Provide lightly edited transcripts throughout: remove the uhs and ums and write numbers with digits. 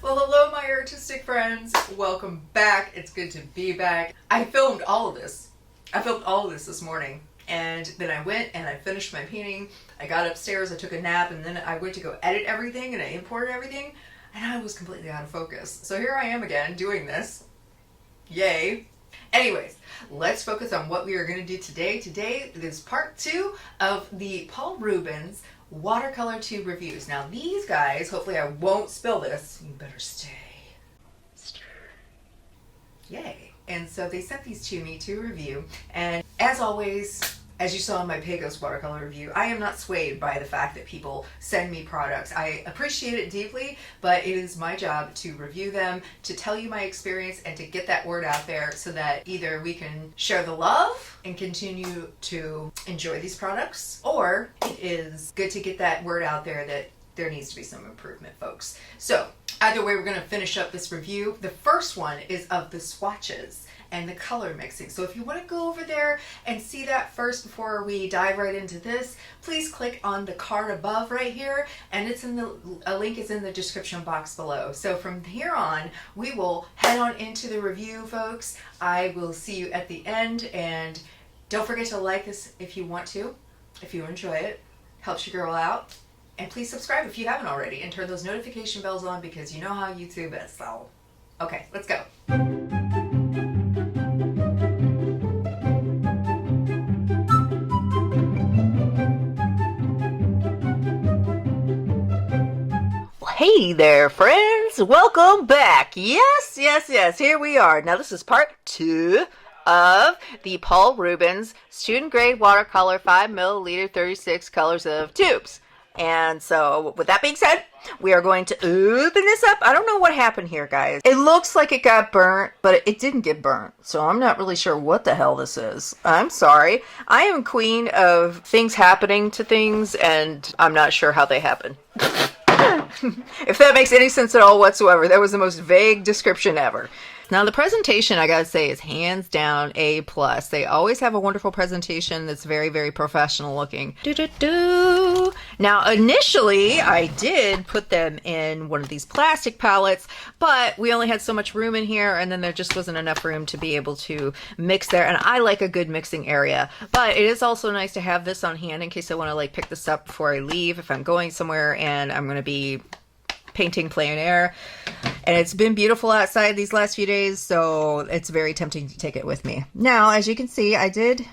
Well, hello my artistic friends. Welcome back. It's good to be back. I filmed all of this. This morning. And then I went and I finished my painting. I got upstairs, I took a nap, and then I went to go edit everything and I imported everything. And I was completely out of focus. So here I am again doing this. Yay. Anyways, let's focus on what we are going to do today. Today is part 2 of the Paul Rubens watercolor tube reviews. Now these guys, hopefully I won't spill this. You better stay. Yay. And so they sent these to me to review. And as always, as you saw in my Pecos watercolor review, I am not swayed by the fact that people send me products. I appreciate it deeply, but it is my job to review them, to tell you my experience, and to get that word out there so that either we can share the love and continue to enjoy these products, or it is good to get that word out there that there needs to be some improvement, folks. So either way, we're going to finish up this review. The first one is of the swatches and the color mixing. So if you want to go over there and see that first before we dive right into this, please click on the card above right here, and it's in a link is in the description box below. So from here on, we will head on into the review, folks. I will see you at the end, and don't forget to like this if you want to, if you enjoy it. Helps your girl out. And please subscribe if you haven't already, and turn those notification bells on because you know how YouTube is. So, okay, let's go. Hey there, friends. Welcome back. Yes, here we are. Now this is part 2 of the Paul Rubens student grade watercolor 5 milliliter 36 colors of tubes. And so with that being said, we are going to open this up. I don't know what happened here, guys. It looks like it got burnt, but it didn't get burnt. So I'm not really sure what the hell this is. I'm sorry. I am queen of things happening to things, and I'm not sure how they happen. If that makes any sense at all whatsoever. That was the most vague description ever. Now the presentation, I gotta say, is hands down A+. They always have a wonderful presentation that's very, very professional looking. Now initially I did put them in one of these plastic palettes, but we only had so much room in here, and then there just wasn't enough room to be able to mix there. And I like a good mixing area, but it is also nice to have this on hand in case I want to like pick this up before I leave if I'm going somewhere and I'm going to be painting plein air. And it's been beautiful outside these last few days, so it's very tempting to take it with me. Now, as you can see, I did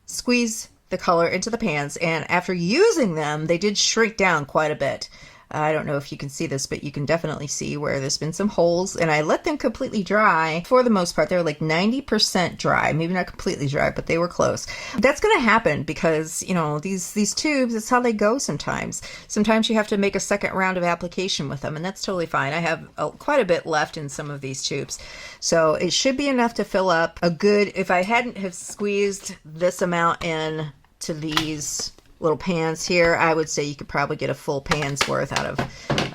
squeeze the color into the pans, and after using them, they did shrink down quite a bit. I don't know if you can see this, but you can definitely see where there's been some holes, and I let them completely dry. For the most part, they were like 90% dry, maybe not completely dry, but they were close. That's going to happen because, you know, these tubes, it's how they go sometimes. Sometimes you have to make a second round of application with them, and that's totally fine. I have quite a bit left in some of these tubes, so it should be enough to fill up a good, if I hadn't have squeezed this amount in to these little pans here, I would say you could probably get a full pan's worth out of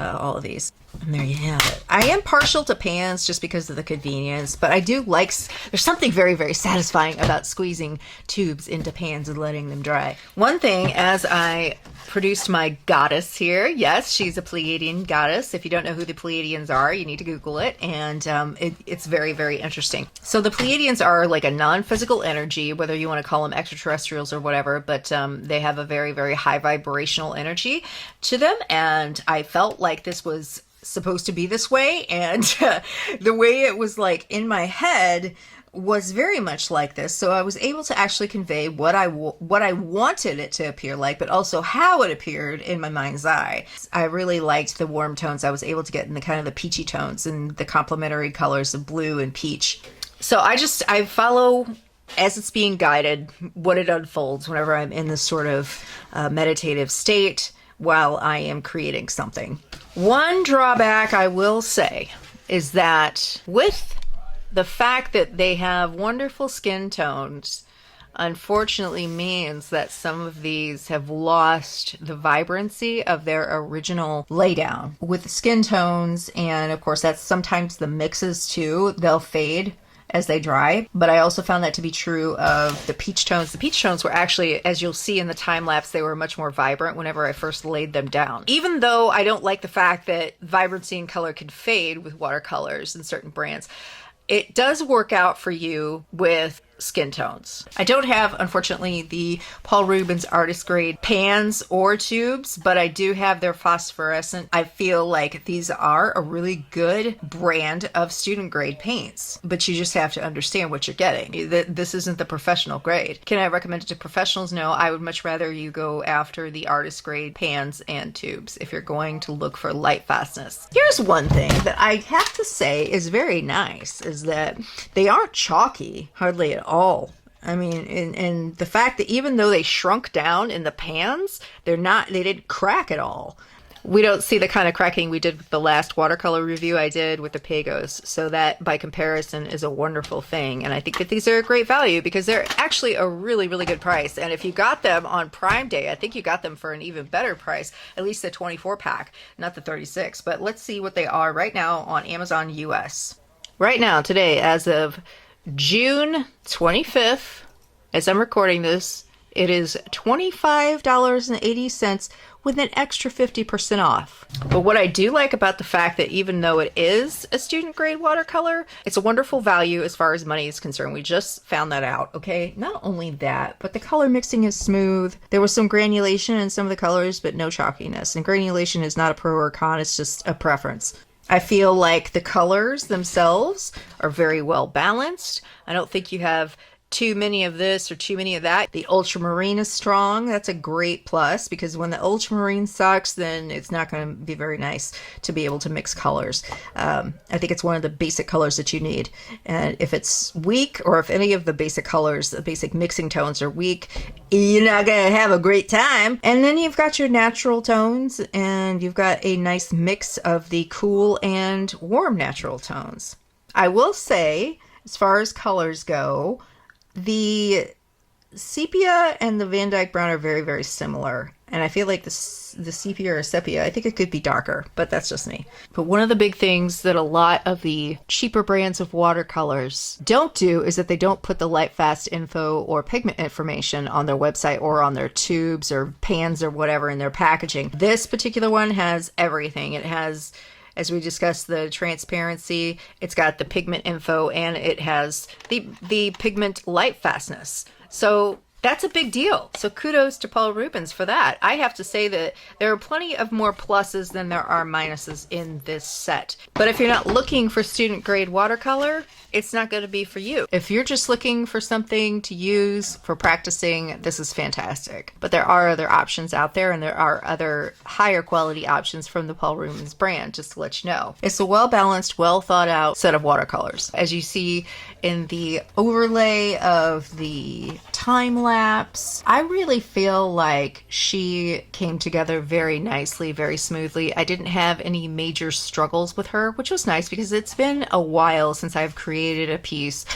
all of these. And there you have it. I am partial to pans just because of the convenience, but I do like, there's something very, very satisfying about squeezing tubes into pans and letting them dry. One thing, as I produced my goddess here, yes, she's a Pleidian goddess. If you don't know who the Pleidians are, you need to Google it, and it's very, very interesting. So the Pleidians are like a non-physical energy, whether you want to call them extraterrestrials or whatever, but they have a very, very high vibrational energy to them, and I felt like this was supposed to be this way, and the way it was like in my head was very much like this, so I was able to actually convey what I wanted it to appear like, but also how it appeared in my mind's eye. I really liked the warm tones I was able to get in the kind of the peachy tones and the complementary colors of blue and peach. So I follow, as it's being guided, what it unfolds whenever I'm in this sort of meditative state while I am creating something. One drawback I will say is that with the fact that they have wonderful skin tones, unfortunately means that some of these have lost the vibrancy of their original laydown. With the skin tones, and of course that's sometimes the mixes too, they'll fade as they dry, but I also found that to be true of the peach tones. The peach tones were actually, as you'll see in the time lapse, they were much more vibrant whenever I first laid them down. Even though I don't like the fact that vibrancy and color can fade with watercolors in certain brands, it does work out for you with skin tones. I don't have, unfortunately, the Paul Rubens artist grade pans or tubes, but I do have their phosphorescent. I feel like these are a really good brand of student grade paints, but you just have to understand what you're getting. This isn't the professional grade. Can I recommend it to professionals? No, I would much rather you go after the artist grade pans and tubes if you're going to look for light fastness. Here's one thing that I have to say is very nice, is that they aren't chalky, hardly at all. I mean, and the fact that even though they shrunk down in the pans, they didn't crack at all. We don't see the kind of cracking we did with the last watercolor review I did with the Pagos. So that, by comparison, is a wonderful thing. And I think that these are a great value because they're actually a really, really good price. And if you got them on Prime Day, I think you got them for an even better price, at least the 24 pack, not the 36. But let's see what they are right now on Amazon US. Right now, today, as of June 25th, as I'm recording this, it is $25.80 with an extra 50% off. But what I do like about the fact that even though it is a student grade watercolor, it's a wonderful value as far as money is concerned. We just found that out, okay? Not only that, but the color mixing is smooth. There was some granulation in some of the colors, but no chalkiness. And granulation is not a pro or con, it's just a preference. I feel like the colors themselves are very well balanced. I don't think you have too many of this or too many of that. The ultramarine is strong. That's a great plus because when the ultramarine sucks, then it's not going to be very nice to be able to mix colors. I think it's one of the basic colors that you need. And if it's weak, or if any of the basic colors, the basic mixing tones are weak, you're not going to have a great time. And then you've got your natural tones and you've got a nice mix of the cool and warm natural tones. I will say, as far as colors go, the sepia and the Van Dyke brown are very, very similar. And I feel like the sepia or sepia, I think it could be darker, but that's just me. But one of the big things that a lot of the cheaper brands of watercolors don't do is that they don't put the light fast info or pigment information on their website or on their tubes or pans or whatever in their packaging. This particular one has everything. It has, as we discussed, the transparency, it's got the pigment info, and it has the pigment light fastness. So that's a big deal. So kudos to Paul Rubens for that. I have to say that there are plenty of more pluses than there are minuses in this set. But if you're not looking for student grade watercolor, it's not going to be for you. If you're just looking for something to use for practicing, this is fantastic. But there are other options out there, and there are other higher quality options from the Paul Rubens brand, just to let you know. It's a well-balanced, well-thought-out set of watercolors. As you see in the overlay of the time lapse, I really feel like she came together very nicely, very smoothly. I didn't have any major struggles with her, which was nice because it's been a while since I've created a piece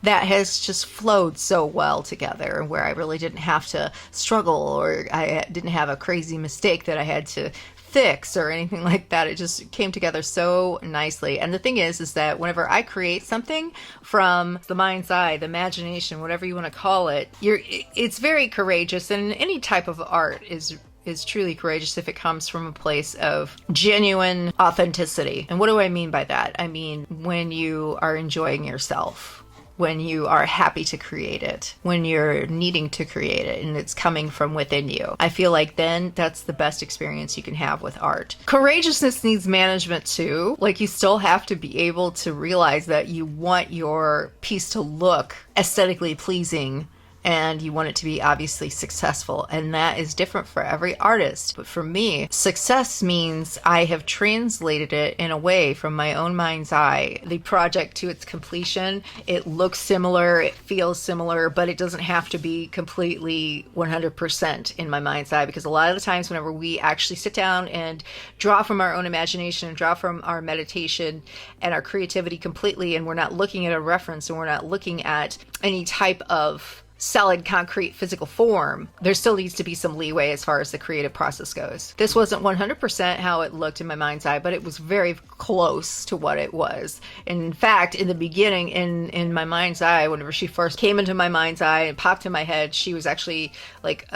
that has just flowed so well together, where I really didn't have to struggle, or I didn't have a crazy mistake that I had to fix or anything like that. It just came together so nicely. And the thing is that whenever I create something from the mind's eye, the imagination, whatever you want to call it, it's very courageous. And any type of art is truly courageous if it comes from a place of genuine authenticity. And what do I mean by that? I mean, when you are enjoying yourself, when you are happy to create it, when you're needing to create it and it's coming from within you. I feel like then that's the best experience you can have with art. Courageousness needs management too. Like, you still have to be able to realize that you want your piece to look aesthetically pleasing, and you want it to be obviously successful, and that is different for every artist. But for me, success means I have translated it in a way from my own mind's eye, the project to its completion. It looks similar, it feels similar, but it doesn't have to be completely 100% in my mind's eye, because a lot of the times whenever we actually sit down and draw from our own imagination and draw from our meditation and our creativity completely, and we're not looking at a reference and we're not looking at any type of solid, concrete, physical form. There still needs to be some leeway as far as the creative process goes. This wasn't 100% how it looked in my mind's eye, but it was very close to what it was. In fact, in the beginning, in my mind's eye, whenever she first came into my mind's eye and popped in my head, she was actually like,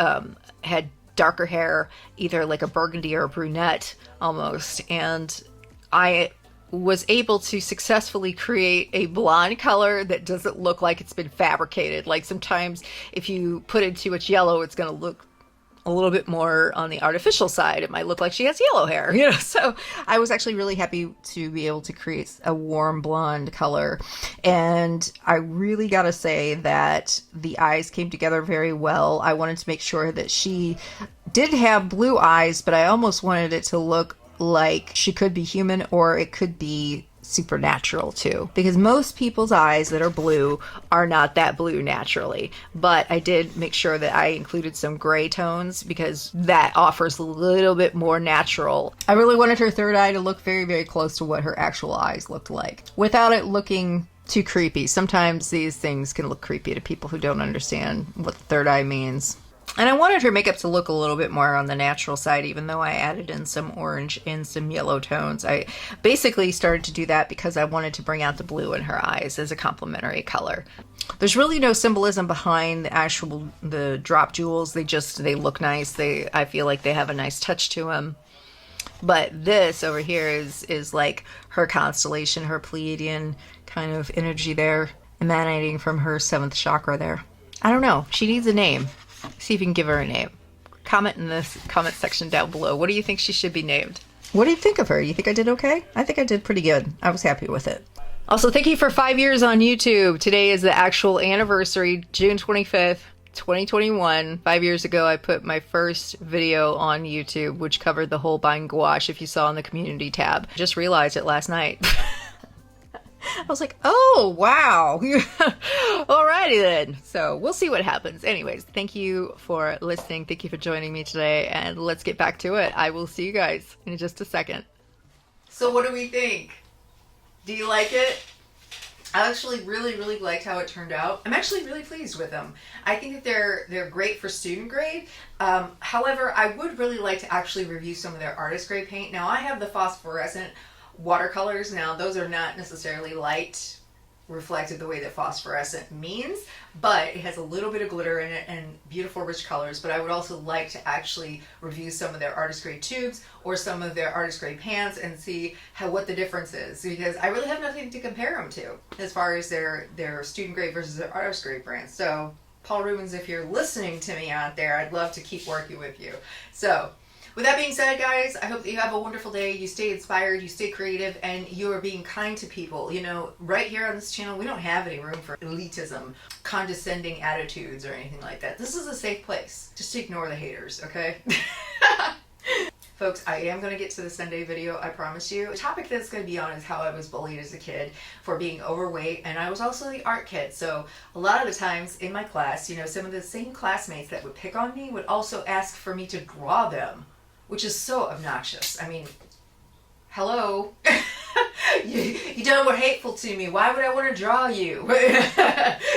had darker hair, either like a burgundy or a brunette almost. And I was able to successfully create a blonde color that doesn't look like it's been fabricated. Like sometimes if you put in too much yellow, it's going to look a little bit more on the artificial side. It might look like she has yellow hair, you know. So I was actually really happy to be able to create a warm blonde color. And I really got to say that the eyes came together very well. I wanted to make sure that she did have blue eyes, but I almost wanted it to look like she could be human, or it could be supernatural too, because most people's eyes that are blue are not that blue naturally. But I did make sure that I included some gray tones because that offers a little bit more natural. I really wanted her third eye to look very, very close to what her actual eyes looked like without it looking too creepy. Sometimes these things can look creepy to people who don't understand what the third eye means. And I wanted her makeup to look a little bit more on the natural side, even though I added in some orange and some yellow tones. I basically started to do that because I wanted to bring out the blue in her eyes as a complementary color. There's really no symbolism behind the drop jewels. They look nice. I feel like they have a nice touch to them. But this over here is like her constellation, her Pleidian kind of energy there, emanating from her 7th chakra there. I don't know. She needs a name. See if you can give her a name. Comment in this comment section down below. What do you think she should be named? What do you think of her? You think I did okay? I think I did pretty good. I was happy with it. Also, thank you for 5 years on YouTube. Today is the actual anniversary, June 25th, 2021. 5 years ago, I put my first video on YouTube, which covered the whole buying gouache, if you saw in the community tab. I just realized it last night. I was like, oh, wow. Alrighty then. So we'll see what happens. Anyways, thank you for listening. Thank you for joining me today. And let's get back to it. I will see you guys in just a second. So what do we think? Do you like it? I actually really liked how it turned out. I'm actually really pleased with them. I think that they're great for student grade. However, I would really like to actually review some of their artist grade paint. Now, I have the phosphorescent watercolors. Now, those are not necessarily light reflective the way that phosphorescent means, but it has a little bit of glitter in it and beautiful rich colors. But I would also like to actually review some of their artist grade tubes or some of their artist grade pans and see what the difference is, because I really have nothing to compare them to as far as their student grade versus their artist grade brands. So Paul Rubens, if you're listening to me out there, I'd love to keep working with you. So with that being said, guys, I hope that you have a wonderful day. You stay inspired, you stay creative, and you are being kind to people. You know, right here on this channel, we don't have any room for elitism, condescending attitudes, or anything like that. This is a safe place. Just ignore the haters, okay? Folks, I am going to get to the Sunday video, I promise you. The topic that's going to be on is how I was bullied as a kid for being overweight, and I was also the art kid. So a lot of the times in my class, you know, some of the same classmates that would pick on me would also ask for me to draw them, which is so obnoxious. I mean, hello? you done were hateful to me. Why would I want to draw you?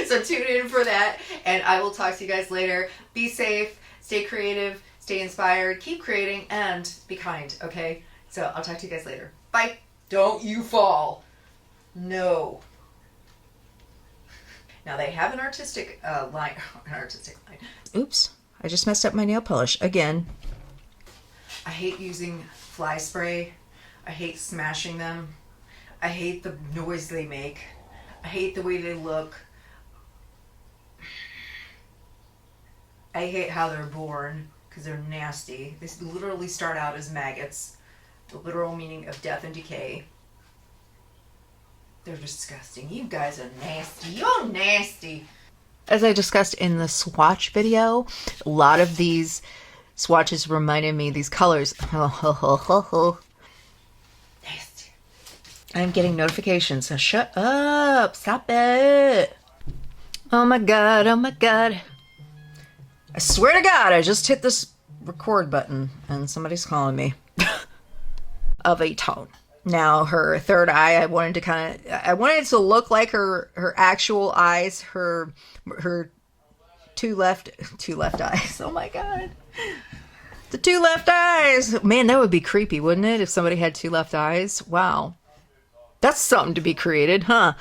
So tune in for that, and I will talk to you guys later. Be safe, stay creative, stay inspired, keep creating, and be kind, okay? So I'll talk to you guys later. Bye. Don't you fall. No. Now they have an artistic line. Oops, I just messed up my nail polish again. I hate using fly spray. I hate smashing them. I hate the noise they make. I hate the way they look. I hate how they're born because they're nasty. They literally start out as maggots, the literal meaning of death and decay. They're disgusting. You guys are nasty. You're nasty. As I discussed in the swatch video, a lot of these swatches reminded me, these colors. Nasty. I'm getting notifications, so shut up. Stop it. Oh my god, oh my god. I swear to God, I just hit this record button and somebody's calling me. Of a tone. Now her third eye, I wanted it to look like her actual eyes, her two left eyes. Oh my god. The two left eyes. Man, that would be creepy, wouldn't it? If somebody had two left eyes. Wow. That's something to be created, huh?